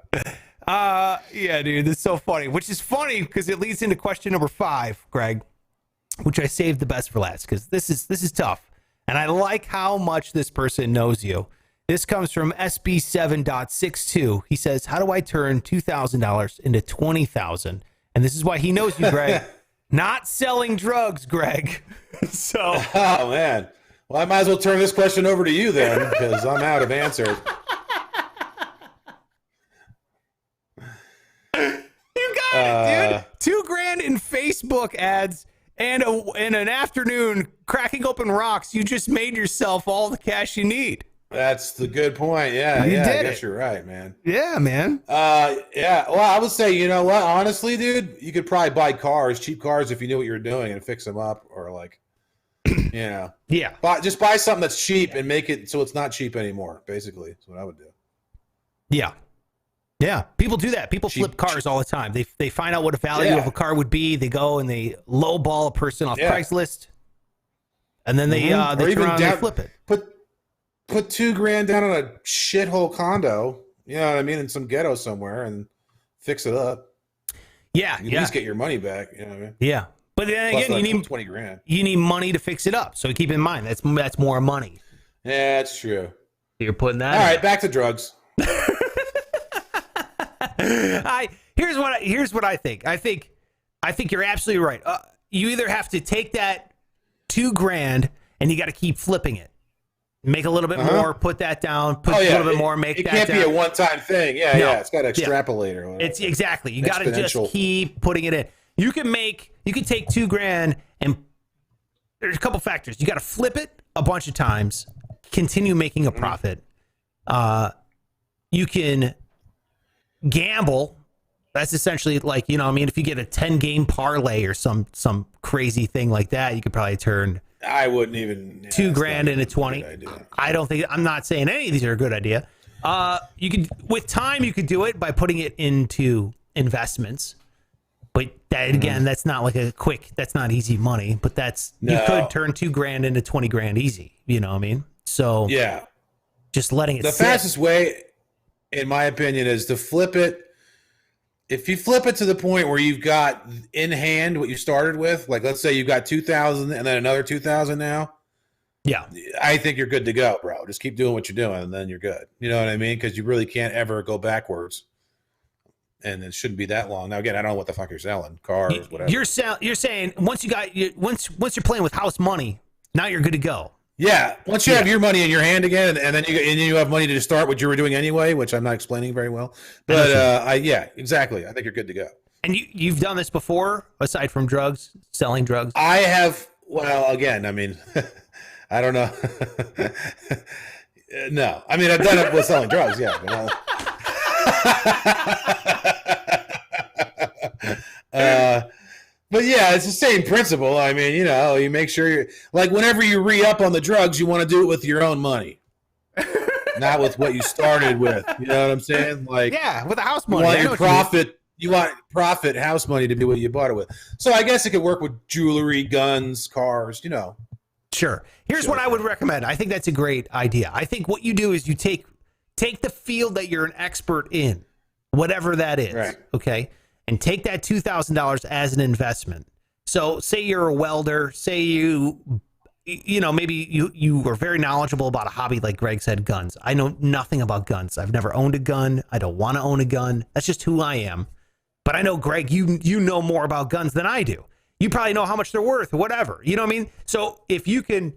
Yeah, dude, that's so funny. Which is funny because it leads into question number 5, Greg, which I saved the best for last because this is tough, and I like how much this person knows you. This comes from SB7.62. He says, "How do I turn $2,000 into $20,000?" And this is why he knows you, Greg. Not selling drugs, Greg. So, oh man, well I might as well turn this question over to you then because I'm out of answers. You got it, dude. $2,000 in Facebook ads and an afternoon cracking open rocks. You just made yourself all the cash you need. That's the good point. Yeah, You I did guess it. you're right, man. Yeah, man. Yeah. Well, I would say, you know what? Honestly, dude, you could probably buy cheap cars, if you knew what you were doing, and fix them up, or like, you know, Yeah. just buy something that's cheap and make it so it's not cheap anymore. Basically, that's what I would do. Yeah. Yeah. People do that. People flip cars all the time. They find out what a value of a car would be. They go and they lowball a person off Craigslist, and then they turn around and they flip it. Put $2,000 down on a shithole condo, you know what I mean, in some ghetto somewhere, and fix it up. Yeah, You at least get your money back. You know what I mean? Yeah, but then Plus, again, like, you need $20,000. You need money to fix it up. So keep in mind that's more money. Yeah, that's true. You're putting that. All right, back to drugs. Here's what I think. I think you're absolutely right. You either have to take that $2,000 and you got to keep flipping it. Make a little bit more, put that down, put a little bit more, make that down. It can't be a one-time thing. Yeah, No. It's got to extrapolate or whatever. It's exactly. You got to just keep putting it in. You can take $2,000 and there's a couple factors. You got to flip it a bunch of times, continue making a profit. You can gamble. That's essentially like, you know, I mean, if you get a 10-game parlay or some crazy thing like that, you could probably turn I wouldn't even $2,000 into 20. I don't think. I'm not saying any of these are a good idea. You could, with time, you could do it by putting it into investments. But that again, that's not like a quick. That's not easy money. But you could turn $2,000 into $20,000 easy. You know what I mean? So yeah, just letting it. The fastest way, in my opinion, is to flip it. If you flip it to the point where you've got in hand what you started with, like let's say you've got 2,000 and then another 2,000 now. Yeah. I think you're good to go, bro. Just keep doing what you're doing and then you're good. You know what I mean? Because you really can't ever go backwards. And it shouldn't be that long. Now, again, I don't know what the fuck you're selling. Cars, whatever. You're saying once you're playing with house money, now you're good to go. Yeah, once you have your money in your hand again, and then you have money to start what you were doing anyway, which I'm not explaining very well. But yeah, exactly. I think you're good to go. And you've done this before, aside from drugs, selling drugs. I have. Well, again, I mean, I don't know. No, I mean I've done it with selling drugs. Yeah. But yeah, it's the same principle. I mean, you know, you make sure you're like whenever you re-up on the drugs, you want to do it with your own money, not with what you started with. You know what I'm saying? Like, yeah, with the house money. You want your profit. You want profit house money to be what you bought it with. So I guess it could work with jewelry, guns, cars. You know. Sure. Here's what I would recommend. I think that's a great idea. I think what you do is you take the field that you're an expert in, whatever that is. Right. Okay. And take that $2,000 as an investment. So say you're a welder, say you know, maybe you are very knowledgeable about a hobby like Greg said, guns. I know nothing about guns. I've never owned a gun. I don't want to own a gun. That's just who I am. But I know, Greg, you know more about guns than I do. You probably know how much they're worth or whatever. You know what I mean? So if you can,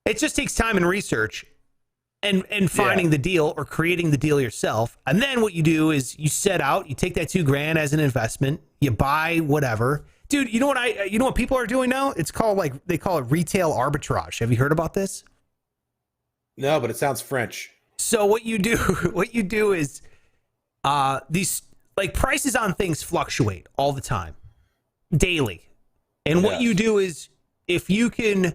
it just takes time and research. And finding the deal or creating the deal yourself. And then what you do is you set out, you take that $2,000 as an investment, you buy whatever. Dude, you know what people are doing now? It's called they call it retail arbitrage. Have you heard about this? No, but it sounds French. So what you do is these like prices on things fluctuate all the time, daily. And what you do is if you can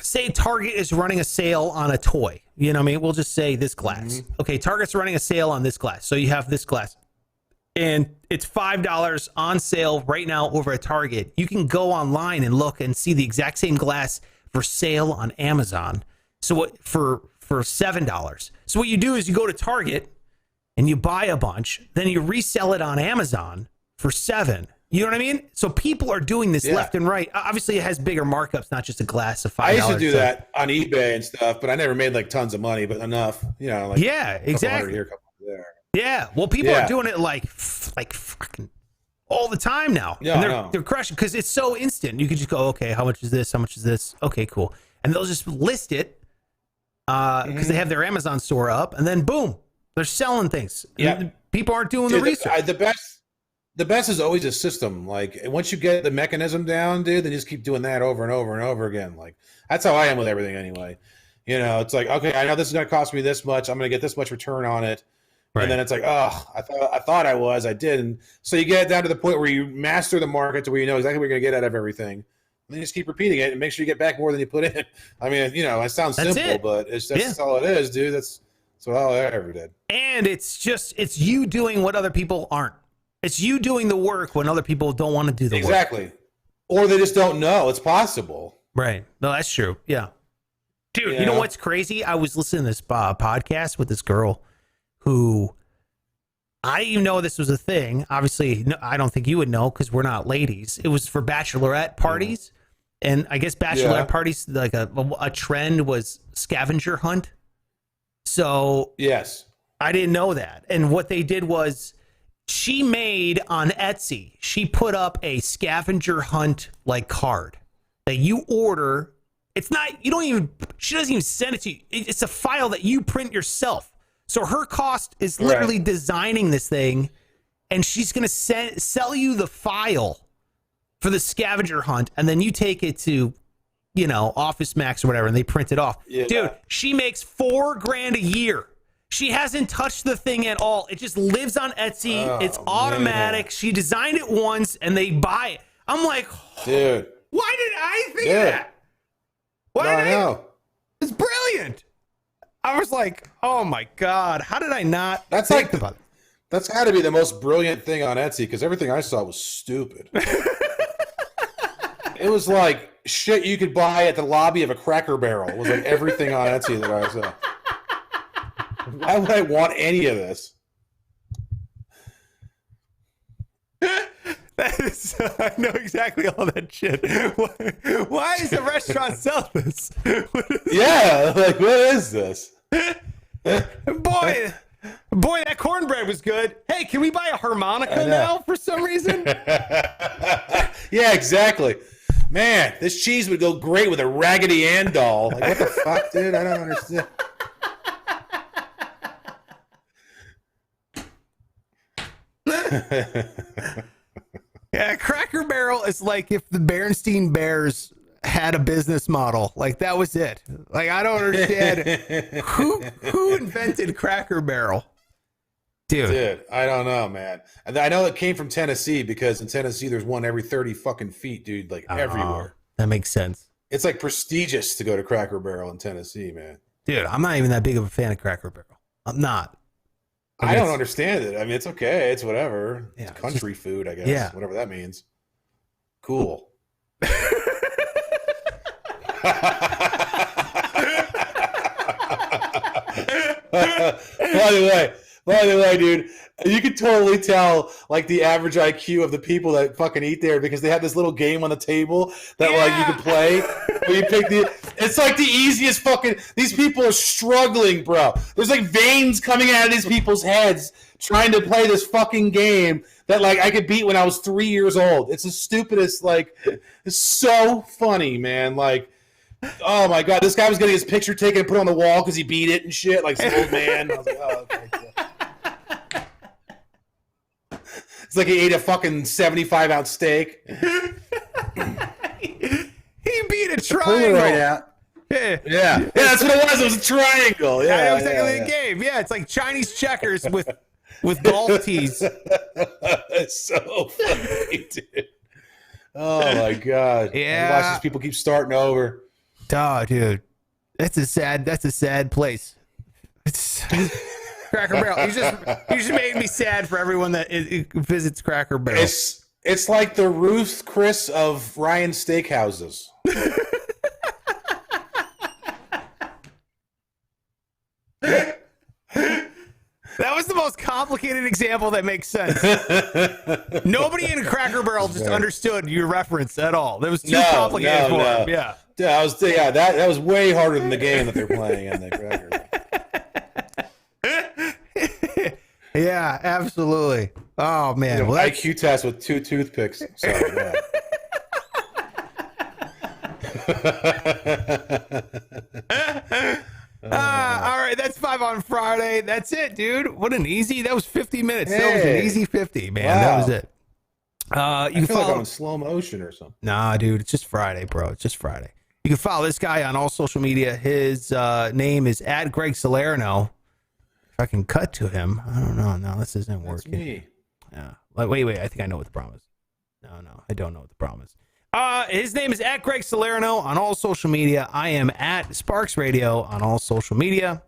say Target is running a sale on a toy, you know what I mean? We'll just say this glass. Mm-hmm. Okay, Target's running a sale on this glass. So you have this glass and it's $5 on sale right now over at Target. You can go online and look and see the exact same glass for sale on Amazon. So what for $7. So what you do is you go to Target and you buy a bunch, then you resell it on Amazon for $7. You know what I mean? So people are doing this left and right. Obviously, it has bigger markups, not just a glass of $5. I used to do that on eBay and stuff, but I never made like tons of money, but enough, you know. Like exactly. Here, couple there. Yeah, well, people are doing it like fucking all the time now. Yeah, and they're crushing because it's so instant. You can just go, okay, how much is this? How much is this? Okay, cool, and they'll just list it because they have their Amazon store up, and then boom, they're selling things. Yeah, people aren't doing the research. The best is always a system. Like once you get the mechanism down, dude, then just keep doing that over and over and over again. Like that's how I am with everything anyway. You know, it's like, okay, I know this is going to cost me this much. I'm going to get this much return on it. Right. And then it's like, oh, I thought I didn't. So you get down to the point where you master the market to where you know exactly what you're going to get out of everything. And then you just keep repeating it and make sure you get back more than you put in. I mean, you know, it sounds simple, but that's all it is, dude. That's all I ever did. And it's you doing what other people aren't. It's you doing the work when other people don't want to do the work. Exactly. Or they just don't know it's possible. Right. No, that's true. Yeah. Dude, you know what's crazy? I was listening to this podcast with this girl who I didn't even know this was a thing. Obviously, I don't think you would know because we're not ladies. It was for bachelorette parties. And I guess bachelorette parties, like a trend was scavenger hunt. So yes, I didn't know that. And what they did was she made on Etsy, she put up a scavenger hunt like card that you order. It's not, she doesn't even send it to you. It's a file that you print yourself. So her cost is literally designing this thing, and she's going to sell you the file for the scavenger hunt, and then you take it to, Office Max or whatever, and they print it off. Yeah. Dude, she makes $4,000 a year. She hasn't touched the thing at all. It just lives on Etsy. Oh, it's automatic. Man. She designed it once, and they buy it. I'm like, dude, why did I think of that? I know. It's brilliant. I was like, oh my God, how did I not think about it? That's got to be the most brilliant thing on Etsy because everything I saw was stupid. It was like shit you could buy at the lobby of a Cracker Barrel. It was like everything on Etsy that I saw. Why would I want any of this? I know exactly all that shit. Why does the restaurant sell this? Yeah, like what is this? Boy, that cornbread was good. Hey, can we buy a harmonica now for some reason? Yeah, exactly. Man, this cheese would go great with a Raggedy Ann doll. Like, what the fuck, dude? I don't understand. Yeah, Cracker Barrel is like if the Berenstain Bears had a business model. Like that was it. Like I don't understand who invented Cracker Barrel. Dude, I don't know, man. I know it came from Tennessee because in Tennessee there's one every 30 fucking feet, dude, like everywhere. That makes sense. It's like prestigious to go to Cracker Barrel in Tennessee, man. Dude, I'm not even that big of a fan of Cracker Barrel. I'm not. I don't understand it. I mean, it's okay. It's whatever. Yeah, it's country food, I guess. Yeah. Whatever that means. Cool. By the way, dude, you can totally tell like the average IQ of the people that fucking eat there because they have this little game on the table that like you can play. Where you pick it's like the easiest fucking. These people are struggling, bro. There's like veins coming out of these people's heads trying to play this fucking game that like I could beat when I was 3 years old. It's the stupidest. Like, it's so funny, man. Like. Oh my God! This guy was getting his picture taken and put on the wall because he beat it and shit, like some old man. I was like, oh, okay. It's like he ate a fucking 75-ounce steak. He beat a triangle. Right out. Yeah, that's what it was. It was a triangle. Yeah, I know exactly the game. Yeah, it's like Chinese checkers with golf tees. It's so funny, dude. Oh my god. Yeah. Watch these people keep starting over. Oh, dude. That's a sad place. It's Cracker Barrel. You just made me sad for everyone that visits Cracker Barrel. It's like the Ruth Chris of Ryan's Steakhouses. That was the most complicated example that makes sense. Nobody in Cracker Barrel just understood your reference at all. That was too complicated for them. Yeah. That was way harder than the game that they're playing in the Cracker Barrel. Yeah, absolutely. Oh man, well, IQ test with 2 toothpicks. So, yeah. All right, that's 5 on Friday. That's it, dude. That was 50 minutes. Hey. That was an easy 50, man. Wow. That was it. You feel like I'm in slow motion or something. Nah, dude, it's just Friday, bro. It's just Friday. You can follow this guy on all social media. His name is @GregSalerno. If I can cut to him, I don't know. No, this isn't working. That's me. Yeah. Wait. I think I know what the problem is. No, I don't know what the problem is. His name is @GregSalerno on all social media. I am @Sparks Radio on all social media.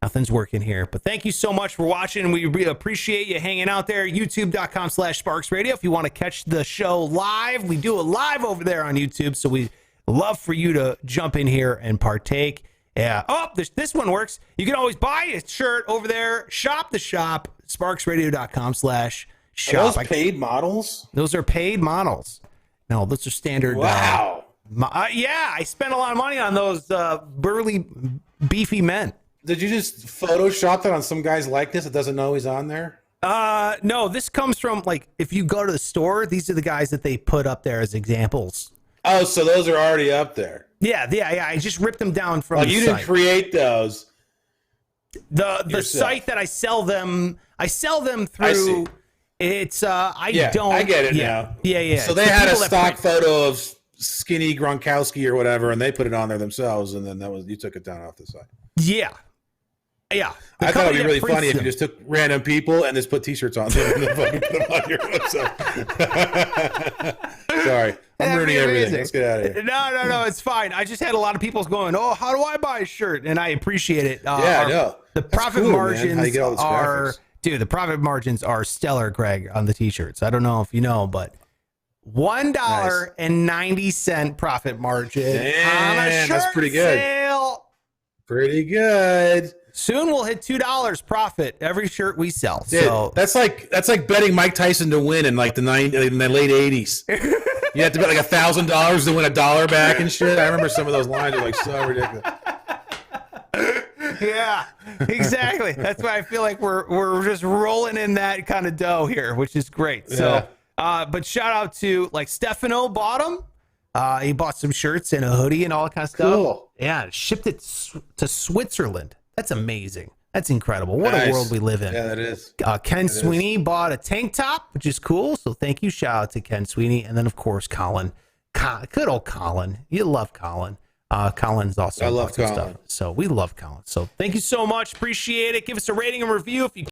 Nothing's working here. But thank you so much for watching. We really appreciate you hanging out there. YouTube.com/Sparks Radio. If you want to catch the show live, we do it live over there on YouTube. So we love for you to jump in here and partake. Yeah. Oh, this one works. You can always buy a shirt over there. Shop the shop. SparksRadio.com/shop. Are those paid models? Those are paid models. No, those are standard. Wow. Yeah, I spent a lot of money on those burly, beefy men. Did you just Photoshop that on some guy's likeness that doesn't know he's on there? No, this comes from, like, if you go to the store, these are the guys that they put up there as examples. Oh, so those are already up there. Yeah. I just ripped them down from the you site. Didn't create those. The site that I sell them through. It's I get it now. Yeah. So they had a stock photo of skinny Gronkowski or whatever, and they put it on there themselves, and then you took it down off the site. Yeah. I thought it'd be really funny if you just took random people and just put T-shirts on them and then fucking put them on your website. Sorry, I'm ruining everything. Let's get out of here. No, it's fine. I just had a lot of people going, "Oh, how do I buy a shirt?" And I appreciate it. I know. The profit margins are, dude. The profit margins are stellar, Greg, on the T-shirts. I don't know if you know, but $1.90 profit margin on a shirt that's pretty good. Sale. Pretty good. Soon we'll hit $2 profit every shirt we sell. Dude, so that's like betting Mike Tyson to win in like in the late 80s. You have to bet like $1,000 to win $1 back and shit. I remember some of those lines are like so ridiculous. Yeah, exactly. That's why I feel like we're just rolling in that kind of dough here, which is great. So, but shout out to like Stefano bought them. He bought some shirts and a hoodie and all that kind of stuff. Cool. Yeah, shipped it to Switzerland. That's amazing. That's incredible. What a world we live in. Yeah, that is. Ken Sweeney bought a tank top, which is cool. So thank you. Shout out to Ken Sweeney. And then, of course, Colin. Good old Colin. You love Colin. Colin's also I love Colin. Stuff. So we love Colin. So thank you so much. Appreciate it. Give us a rating and review if you